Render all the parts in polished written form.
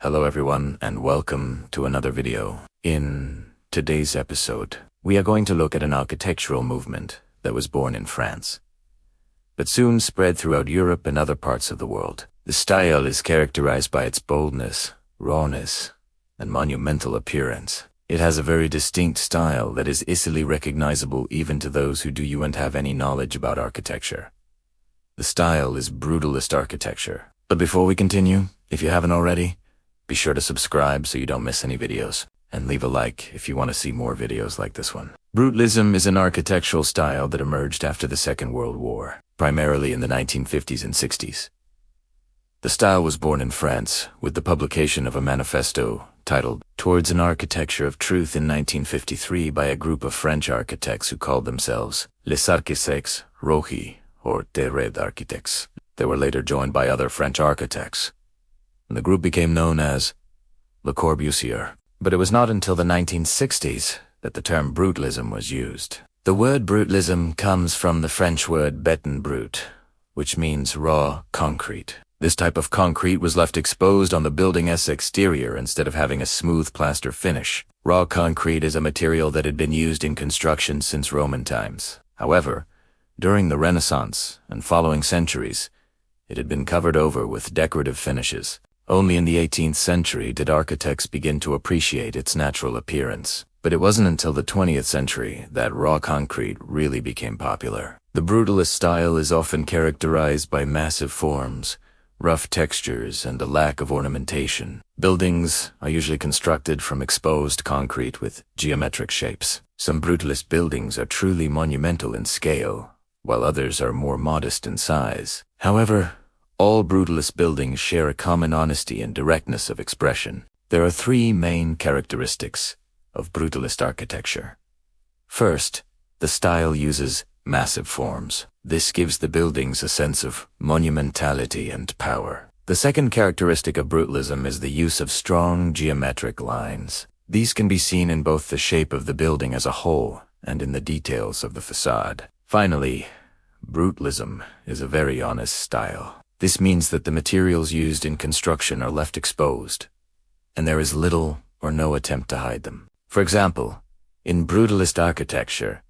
Hello everyone and welcome to another video. In today's episode, we are going to look at an architectural movement that was born in France, but soon spread throughout Europe and other parts of the world. The style is characterized by its boldness, rawness, and monumental appearance. It has a very distinct style that is easily recognizable even to those who don't have any knowledge about architecture. The style is Brutalist Architecture. But before we continue, if you haven't already, be sure to subscribe so you don't miss any videos, and leave a like if you want to see more videos like this one. Brutalism is an architectural style that emerged after the Second World War, primarily in the 1950s and 60s. The style was born in France with the publication of a manifesto titled Towards an Architecture of Truth in 1953 by a group of French architects who called themselves Les Architectes Rouges or des Red Architects. They were later joined by other French architects, and the group became known as Le Corbusier. But it was not until the 1960s that the term brutalism was used. The word brutalism comes from the French word béton brut, which means raw concrete. This type of concrete was left exposed on the building's exterior instead of having a smooth plaster finish. Raw concrete is a material that had been used in construction since Roman times. However, during the Renaissance and following centuries, it had been covered over with decorative finishes. Only in the 18th century did architects begin to appreciate its natural appearance. But it wasn't until the 20th century that raw concrete really became popular. The brutalist style is often characterized by massive forms, rough textures, and a lack of ornamentation. Buildings are usually constructed from exposed concrete with geometric shapes. Some brutalist buildings are truly monumental in scale, while others are more modest in size. However, all brutalist buildings share a common honesty and directness of expression. There are three main characteristics of brutalist architecture. First, the style uses massive forms. This gives the buildings a sense of monumentality and power. The second characteristic of brutalism is the use of strong geometric lines. These can be seen in both the shape of the building as a whole and in the details of the facade. Finally, brutalism is a very honest style. This means that the materials used in construction are left exposed, and there is little or no attempt to hide them. For example, in brutalist architecture,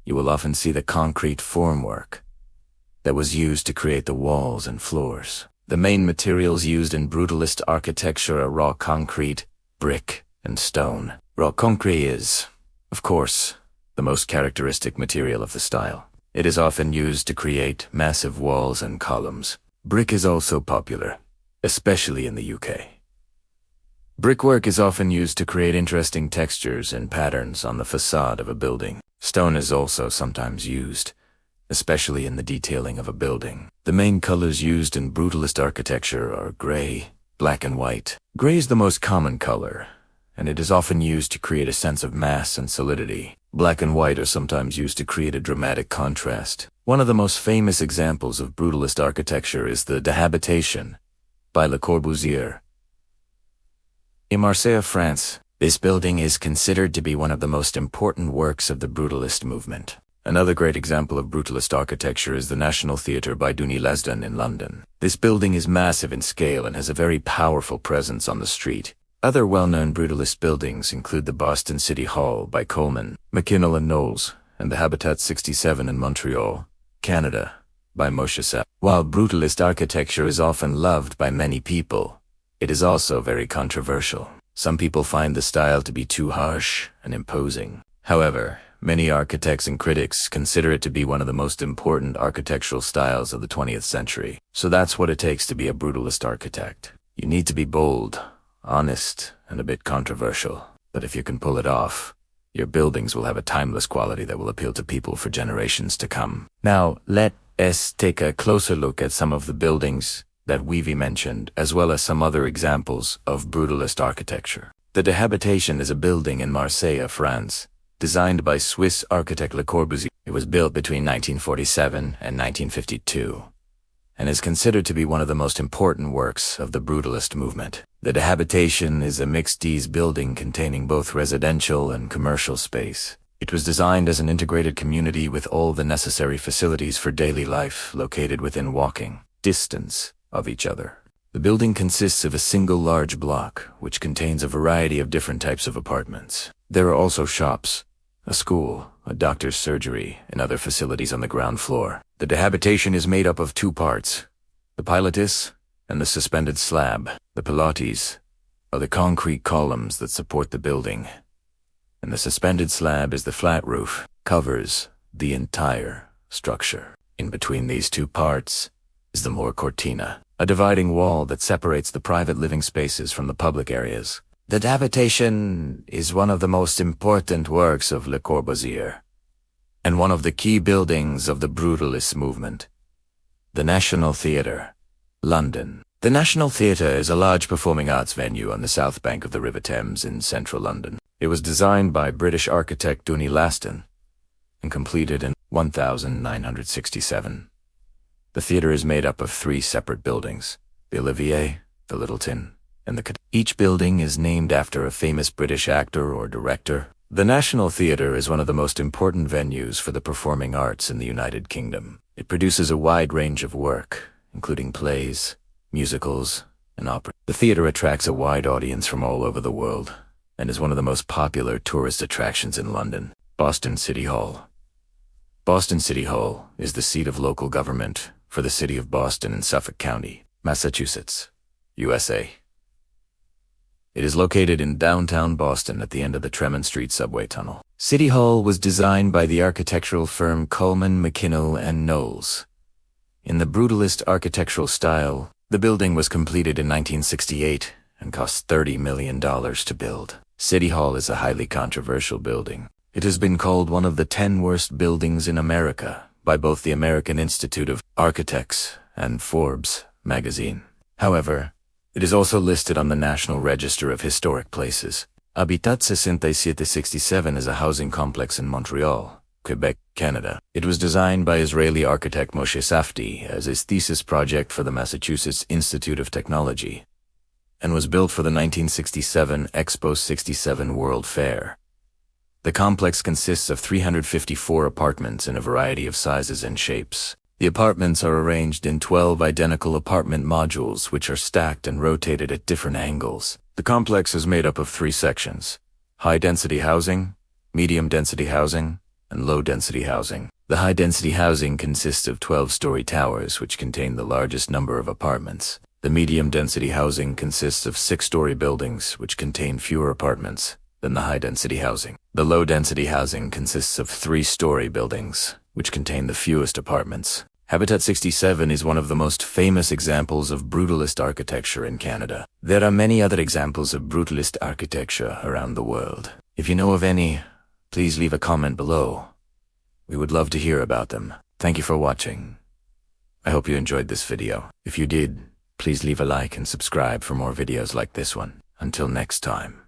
you will often see the concrete formwork that was used to create the walls and floors. The main materials used in brutalist architecture are raw concrete, brick, and stone. Raw concrete is, of course, the most characteristic material of the style. It is often used to create massive walls and columns. Brick is also popular, especially in the UK. Brickwork is often used to create interesting textures and patterns on the facade of a building. Stone is also sometimes used, especially in the detailing of a building. The main colors used in brutalist architecture are gray, black, and white. Gray is the most common color, and it is often used to create a sense of mass and solidity. Black and white are sometimes used to create a dramatic contrast. One of the most famous examples of brutalist architecture is the Habitation by Le Corbusier. In Marseille, France, this building is considered to be one of the most important works of the brutalist movement. Another great example of brutalist architecture is the National Theatre by Denis Lesdon in London. This building is massive in scale and has a very powerful presence on the street. Other well-known brutalist buildings include the Boston City Hall by Coleman, McKinnell and Knowles, and the Habitat 67 in Montreal, Canada, by Moshe Safdie. While brutalist architecture is often loved by many people, it is also very controversial. Some people find the style to be too harsh and imposing. However, many architects and critics consider it to be one of the most important architectural styles of the 20th century. So that's what it takes to be a brutalist architect. You need to be bold, honest, and a bit controversial. But if you can pull it off, your buildings will have a timeless quality that will appeal to people for generations to come. Now, let us take a closer look at some of the buildings that we've mentioned, as well as some other examples of brutalist architecture. The Habitation is a building in Marseille, France, designed by Swiss architect Le Corbusier. It was built between 1947 and 1952, and is considered to be one of the most important works of the brutalist movement. The Habitation is a mixed-use building containing both residential and commercial space. It was designed as an integrated community with all the necessary facilities for daily life located within walking distance of each other. The building consists of a single large block, which contains a variety of different types of apartments. There are also shops, a school, a doctor's surgery, and other facilities on the ground floor. The habitation is made up of two parts, the pilatus and the suspended slab. The pilates are the concrete columns that support the building, and the suspended slab is the flat roof, covers the entire structure. In between these two parts is the mur cortina, a dividing wall that separates the private living spaces from the public areas. The habitation is one of the most important works of Le Corbusier, and one of the key buildings of the Brutalist movement. The National Theatre, London. The National Theatre is a large performing arts venue on the south bank of the River Thames in central London. It was designed by British architect Dooney Laston and completed in 1967. The theatre is made up of 3 separate buildings, the Olivier, the Littleton, and the Each building is named after a famous British actor or director. The National Theatre is one of the most important venues for the performing arts in the United Kingdom. It produces a wide range of work, including plays, musicals, and opera. The theatre attracts a wide audience from all over the world and is one of the most popular tourist attractions in London. Boston City Hall. Boston City Hall is the seat of local government for the city of Boston in Suffolk County, Massachusetts, USA. It is located in downtown Boston at the end of the Tremont Street subway tunnel. City Hall was designed by the architectural firm Coleman, McKinnell & Knowles. In the Brutalist architectural style, the building was completed in 1968 and cost $30 million to build. City Hall is a highly controversial building. It has been called one of the 10 worst buildings in America by both the American Institute of Architects and Forbes magazine. However, it is also listed on the National Register of Historic Places. Habitat 6767 is a housing complex in Montreal, Quebec, Canada. It was designed by Israeli architect Moshe Safdie as his thesis project for the Massachusetts Institute of Technology, and was built for the 1967 Expo 67 World Fair. The complex consists of 354 apartments in a variety of sizes and shapes. The apartments are arranged in 12 identical apartment modules which are stacked and rotated at different angles. The complex is made up of 3 sections: high-density housing, medium-density housing, and low-density housing. The high-density housing consists of 12-story towers which contain the largest number of apartments. The medium-density housing consists of 6-story buildings which contain fewer apartments than the high-density housing. The low-density housing consists of 3-story buildings which contain the fewest apartments. Habitat 67 is one of the most famous examples of Brutalist architecture in Canada. There are many other examples of Brutalist architecture around the world. If you know of any, please leave a comment below. We would love to hear about them. Thank you for watching. I hope you enjoyed this video. If you did, please leave a like and subscribe for more videos like this one. Until next time.